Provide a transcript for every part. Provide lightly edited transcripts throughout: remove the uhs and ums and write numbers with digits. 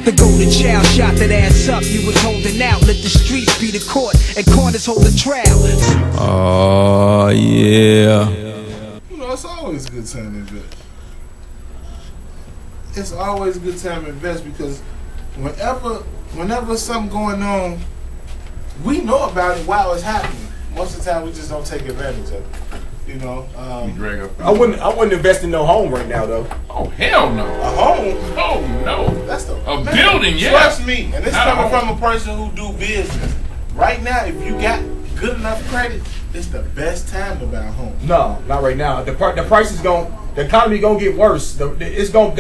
The golden child shot that ass up, you was holding out. Let the streets be the court and corners hold the trial. Oh, yeah. You know, it's always a good time to invest. It's always a good time to invest because whenever something going on, we know about it while it's happening. Most of the time, we just don't take advantage of it. You know, I wouldn't invest in no home right now though. Oh hell no! A home? Oh no! That's the building. Yeah. Trust me, and this coming from a person who do business. Right now, if you got good enough credit, it's the best time to buy a home. No, not right now. The price is the economy gonna get worse. The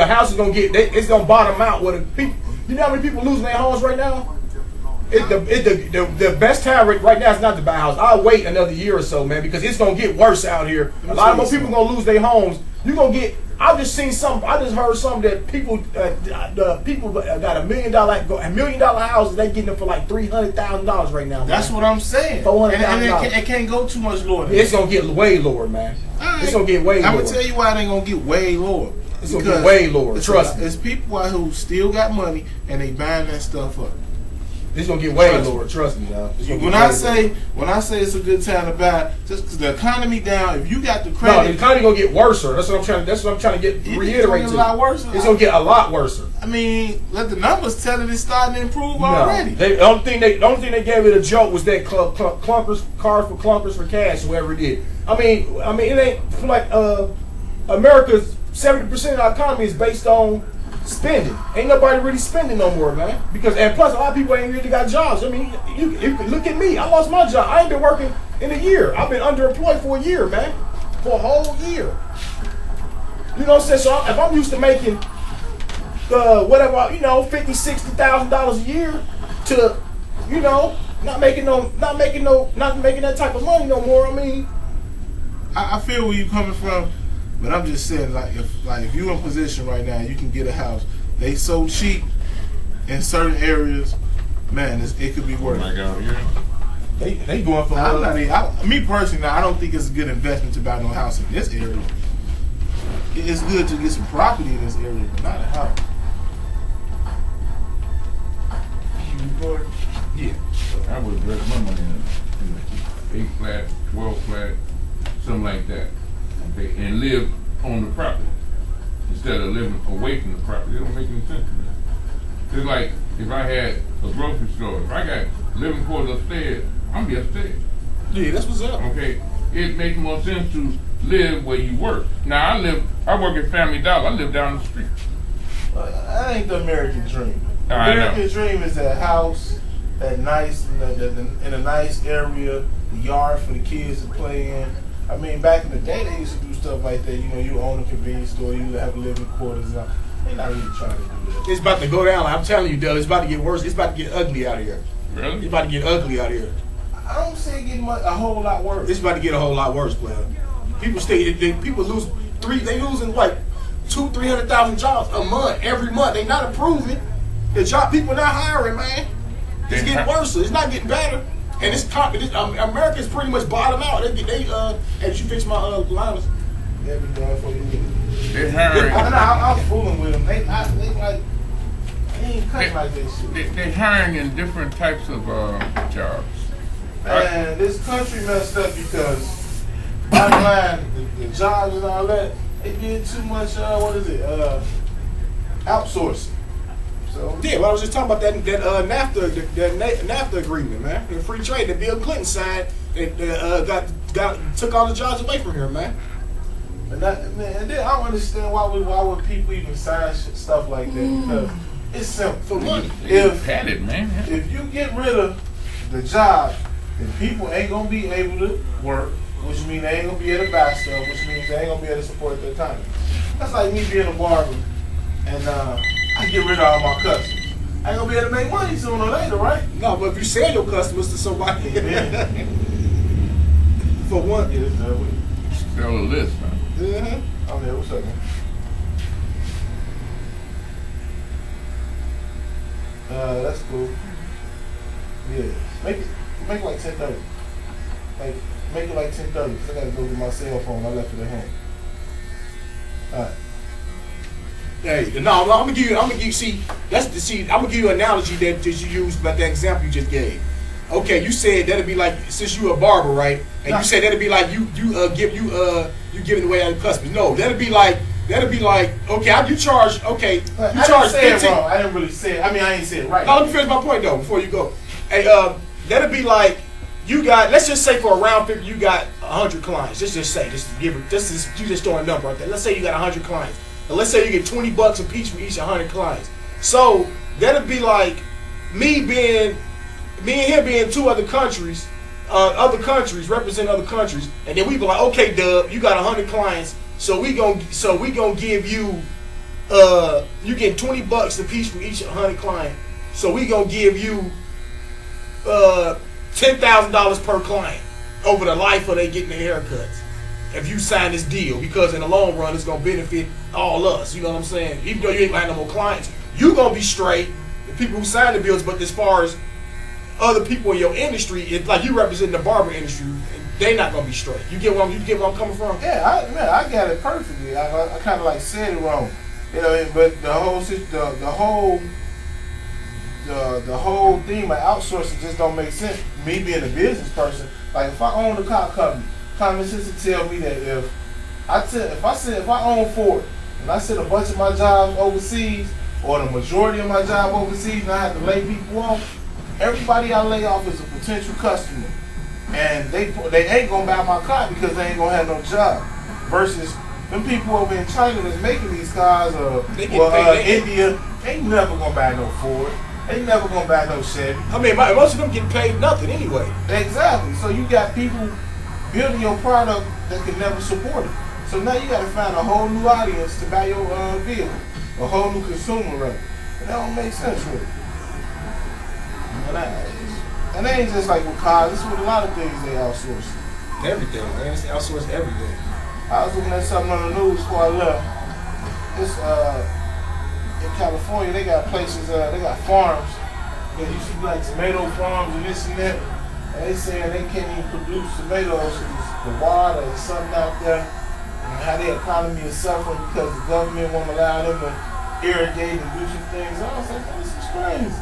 house is gonna it's gonna bottom out. With the people, you know how many people losing their homes right now? The best time right now is not to buy a house. I'll wait another year or so, man, because it's gonna get worse out here. A lot of more people gonna lose their homes. You gonna get. I just heard something that people got $1 million houses. They getting them for like $300,000 right now. That's what I'm saying. And it can't go too much lower. It's gonna get way lower, man. Right. It's gonna get way lower. I'm gonna tell you why it ain't gonna get way lower. It's gonna get way lower. Trust me. It's people out who still got money and they buying that stuff up. It's gonna get way lower. Trust me, y'all. When I say it's a good time to buy, just because the economy down, if you got the credit, no, the economy gonna get worse. That's what I'm trying to get reiterate. It's gonna get a lot worse. It's gonna get a lot worse. I mean, let the numbers tell it it's starting to improve already. The only thing they gave it a joke was that clunkers cars for clunkers for cash, whoever it did. I mean, it ain't like America's 70% of our economy is based on spending. Ain't nobody really spending no more, man. And plus a lot of people ain't really got jobs. I mean, you look at me. I lost my job. I ain't been working in a year. I've been underemployed for a year, man. For a whole year. You know what I'm saying? So if I'm used to making whatever, $50,000, $60,000 a year to, not making that type of money no more. I mean, I feel where you coming from. But I'm just saying, if you're in position right now, you can get a house. They so cheap in certain areas, man. It could be worth it. Like out here, they going for. Me personally, I don't think it's a good investment to buy no house in this area. It's good to get some property in this area, but not a house. You record? Yeah. I would invest my money in 8 flat, 12 flat, something like that. Okay, and live on the property instead of living away from the property. It don't make any sense to me. It's like if I had a grocery store, if I got living quarters upstairs, I'm be upstairs. Yeah, that's what's up. Okay, it makes more sense to live where you work. Now I work at Family Dollar. I live down the street. That ain't the American dream. The American dream is a house that nice in a nice area, the yard for the kids to play in. I mean, back in the day, they used to do stuff like that. You own a convenience store, you have living quarters. And all. They're not really trying to do that. It's about to go down. I'm telling you, Doug. It's about to get worse. It's about to get ugly out here. Really? It's about to get ugly out here. I don't see it getting a whole lot worse. It's about to get a whole lot worse, player. People lose losing like 200,000-300,000 jobs a month every month. They not improving. The job people not hiring, man. It's getting worse. It's not getting better. And America's pretty much bottom out. Hey, you fix my liners? Yeah, we done for you. They're hiring. I was fooling with them. They ain't cutting like this shit. They're hiring in different types of jobs. Man, this country messed up because bottom line, the jobs and all that, they did too much. Outsourcing. So yeah, well, I was just talking about that NAFTA agreement, man. The free trade that Bill Clinton signed, took all the jobs away from here, man. And then I don't understand why would people even sign stuff like that, because it's simple. For money. If you get rid of the job, then people ain't gonna be able to work, which means they ain't gonna be able to buy stuff, which means they ain't gonna be able to support the economy. That's like me being a barber and I get rid of all my customers. I ain't gonna be able to make money sooner or later, right? No, but if you sell your customers to somebody, for one, yeah, sell a list, man. Mm-hmm. I'm there. What's up, man? That's cool. Yeah, make it like 10:30. Like make it like 10:30 because I gotta go get my cell phone. I left it at home. All right. Hey, no, I'm gonna give you. See, I'm gonna give you an analogy that you used about the example you just gave. Okay, you said that'd be like, since you a barber, right? And you said that'd be like you giving away out of customers. No, that'd be like okay, you charge. Okay, you charge 15. Wrong. I didn't really say it. I mean, I ain't say it right. No, let me finish my point though before you go. Hey, that'd be like you got. Let's just say for a round figure, you got 100 clients. Just say, you just throw a number out there. Let's say you got 100 clients. And let's say you get $20 a piece for each 100 clients. So that'd be like me and him being two other countries, represent other countries, and then we be like, okay, Dub, you got 100 clients, so we gonna give you, you get $20 a piece from each 100 client, so we gonna give you $10,000 per client over the life of they getting their haircuts. If you sign this deal, because in the long run it's gonna benefit all us. You know what I'm saying? Even though you ain't gonna have no more clients, you gonna be straight. The people who sign the bills, but as far as other people in your industry, it's like you represent the barber industry, they not gonna be straight. You get where I'm coming from? Yeah, I got it perfectly. I kind of like said it wrong, you know. But the whole theme of outsourcing just don't make sense. Me being a business person, like if I own a car company, common sense to tell me that if I own Ford and I send a bunch of my jobs overseas, or the majority of my job overseas, and I have to lay people off, everybody I lay off is a potential customer, and they ain't gonna buy my car because they ain't gonna have no job. Versus them people over in China that's making these cars, or India, ain't never gonna buy no Ford. They never gonna buy no Chevy. I mean, most of them get paid nothing anyway. Exactly. So you got people building your product that can never support it. So now you got to find a whole new audience to buy your vehicle, a whole new consumer rate. And that don't make sense with it. And that ain't just like with cars. It's with a lot of things they outsource. Everything, man. They outsource everything. I was looking at something on the news before I left. It's in California, they got places, they got farms. You see like tomato farms and this and that. And they saying they can't even produce tomatoes because the water is something out there. And how their economy is suffering because the government won't allow them to irrigate and do some things. I was like, this is crazy.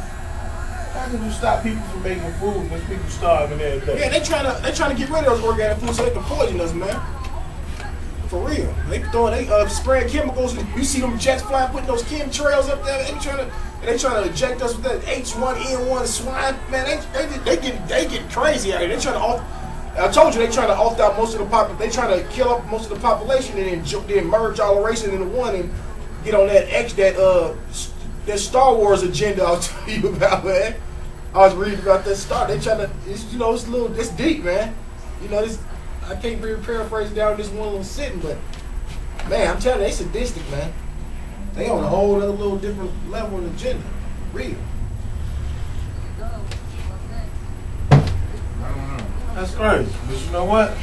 How can you stop people from making food when there's people starving every day? Yeah, they trying to get rid of those organic food so they can poison us, man. For real. They spraying chemicals. You see them jets flying, putting those chemtrails up there. They trying to eject us with that H1N1 swine. Man, they get crazy out here. They trying to I told you they trying to opt out most of the they trying to kill up most of the population and then merge all the races into one and get on that Star Wars agenda I was telling you about, man. I was reading about that Star. They trying to, it's deep, man. You know, I can't really paraphrase down this one little sitting, but man, I'm telling you, they sadistic, man. They on a whole other little different level of agenda. Real. That's crazy. But you know what?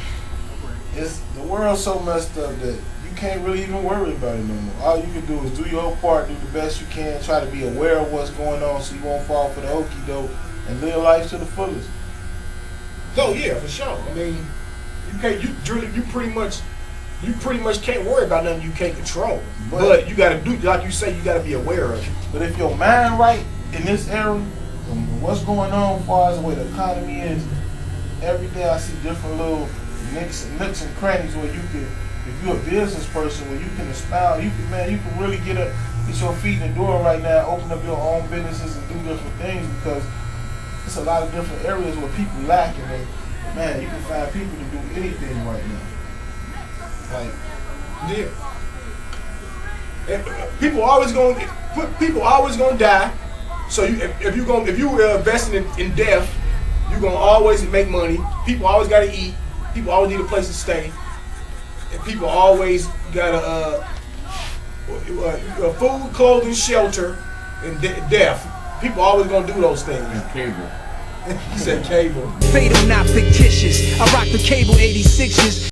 The world's so messed up that you can't really even worry about it no more. All you can do is do your part, do the best you can, try to be aware of what's going on so you won't fall for the okie doke, and live life to the fullest. Oh yeah, for sure. I mean, you pretty much can't worry about nothing you can't control. But you gotta do, like you say, you gotta be aware of it. But if your mind right in this era, what's going on as far as the way the economy is, every day I see different little nooks and crannies where you can, if you're a business person, where you can expound, you can really get your feet in the door right now, open up your own businesses and do different things, because it's a lot of different areas where people lacking. And man, you can find people to do anything right now. Like, yeah. And people always gonna die. So if you investing in death, you're gonna always make money. People always gotta eat. People always need a place to stay. And people always gotta food, clothing, shelter, and death. People always gonna do those things. And cable. He said cable. Fatal, not fictitious. I rock the cable 86s.